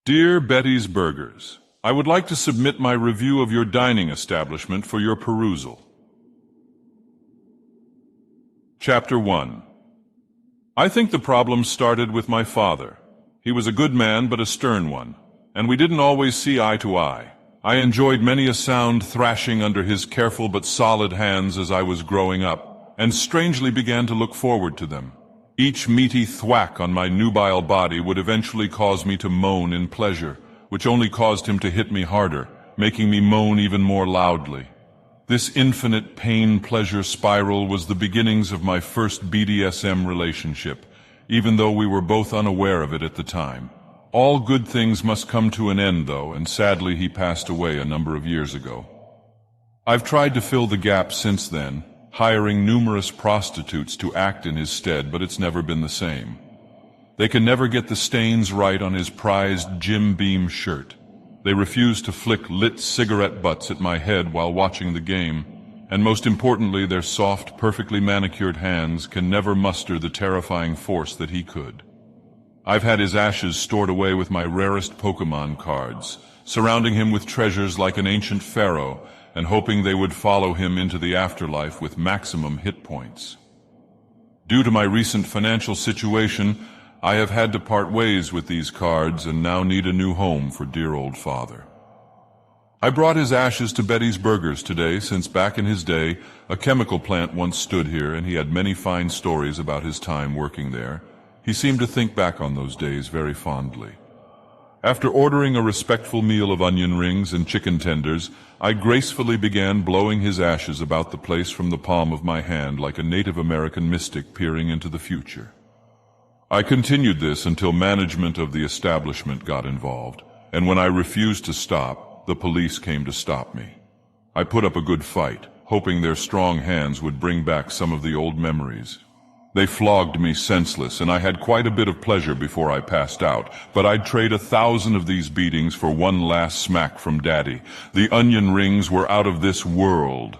Dear Betty's Burgers, I would like to submit my review of your dining establishment for your perusal. Chapter 1. I think the problem started with my father. He was a good man but a stern one, and we didn't always see eye to eye. I enjoyed many a sound thrashing under his careful but solid hands as I was growing up, and strangely began to look forward to them. Each meaty thwack on my nubile body would eventually cause me to moan in pleasure, which only caused him to hit me harder, making me moan even more loudly. This infinite pain-pleasure spiral was the beginnings of my first BDSM relationship, even though we were both unaware of it at the time. All good things must come to an end, though, and sadly he passed away a number of years ago. I've tried to fill the gap since then, hiring numerous prostitutes to act in his stead, but it's never been the same. They can never get the stains right on his prized Jim Beam shirt. They refuse to flick lit cigarette butts at my head while watching the game, and most importantly, their soft, perfectly manicured hands can never muster the terrifying force that he could. I've had his ashes stored away with my rarest Pokemon cards, surrounding him with treasures like an ancient pharaoh, and hoping they would follow him into the afterlife with maximum hit points. Due to my recent financial situation, I have had to part ways with these cards and now need a new home for dear old father. I brought his ashes to Betty's Burgers today, since back in his day, a chemical plant once stood here and he had many fine stories about his time working there. He seemed to think back on those days very fondly. After ordering a respectful meal of onion rings and chicken tenders, I gracefully began blowing his ashes about the place from the palm of my hand like a Native American mystic peering into the future. I continued this until management of the establishment got involved, and when I refused to stop, the police came to stop me. I put up a good fight, hoping their strong hands would bring back some of the old memories. They flogged me senseless, and I had quite a bit of pleasure before I passed out, but I'd trade 1,000 of these beatings for one last smack from Daddy. The onion rings were out of this world.